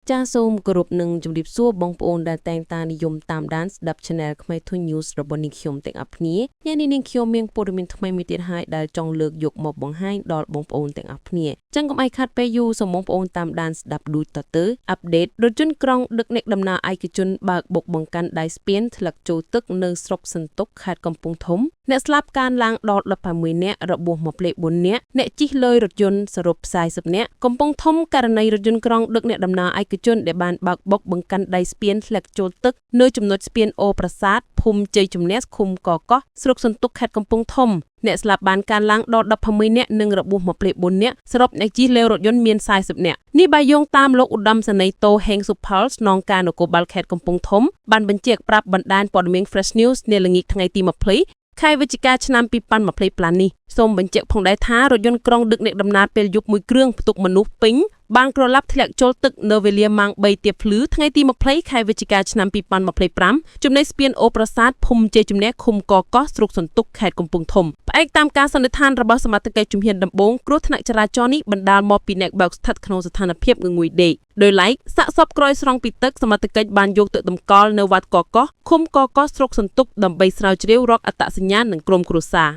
ចាសូមគោរពនឹងជំរាបសួរបងប្អូនដែលតែងតានិយមតាមដានស្ដាប់ Channel ខ្មែរធុញ News របស់នាងខ្ញុំទាំងអស់គ្នាញ៉ាំនេះនាងខ្ញុំមានព័ត៌មានថ្មីមួយទៀតហើយដែលចង់លើកយកមកបង្ហាញដល់បងប្អូនទាំងអស់គ្នាចឹងកុំឲ្យខាត់ពេលយូរសូមបងប្អូនតាមដានស្ដាប់ដូចតទៅអាប់ដេតរថយន្តក្រុងដឹកអ្នកដំណើរឯកជនបើកបុកបង្កាន់ដៃស្ពានធ្លាក់ចូលទឹកនៅស្រុកសន្ទុកខេត្តកំពង់ធំអ្នកស្លាប់កើនឡើងដល់16នាក់របួសមកលេខ4នាក់អ្នកជិះលើរថយន្តសរុប40នាក់កំពុងធំករណីរថយន្តក្រុងដឹកអ្នកដំណើរឯកជនដែលបានបើកបុកបង្កាន់ដៃស្ពានធ្លាក់ចូលទឹកនៅចំណុចស្ពានអូប្រាសាទភូមិជ័យជំនះឃុំកកោះស្រុកសន្ទុកខេត្តកំពង់ធំអ្នកស្លាប់បានកើនឡើងដល់16នាក់និងរបួសមកលេខ4នាក់សរុបអ្នកជិះលើរថយន្តមាន40នាក់នេះបើយោងតាមលោកឧត្តមសេនីយ៍តូហេងសុផលស្នងការនគរបាលខេត្តកំពង់ធំបានបញ្ជាក់ប្រាប់បណ្ដាញព័ត៌មាន Fresh News នាល្ងាចថ្ងៃទី20ខែវិច្ឆិកាឆ្នាំ2020នេះសូមបញ្ជាក់ផងដែរថារថយន្តក្រុងដឹកអ្នកដំណើរពេលយប់មួយគ្រឿងផ្ទុកមនុស្សពេញបានក្រឡាប់ធ្លាក់ចូលទឹកនៅវេលាម៉ោង3ទៀបភ្លឺថ្ងៃទី20ខែវិច្ឆិកាឆ្នាំ2025ចំណែកស្ពានអូប្រាសាទភូមិជ័យជំនះឃុំកកោះស្រុកសន្ទុកខេត្តកំពង់ធំផ្អែកតាមការសន្និដ្ឋានរបស់សមាជិកជំហានដំបូងគ្រោះថ្នាក់ចរាចរណ៍នេះបណ្ដាលមកពីអ្នកបើកស្ថិតក្នុងស្ថានភាពងងុយដេកដោយឡែកសាកសពក្រោយស្រង់ពីទឹកសមាជិកបានយកទៅតម្កល់នៅវត្តកកោះឃុំកកោះស្រុកសន្ទុកដើម្បីស្រាវជ្រាវរកអត្តសញ្ញាណនិងក្រុមគ្រួសារ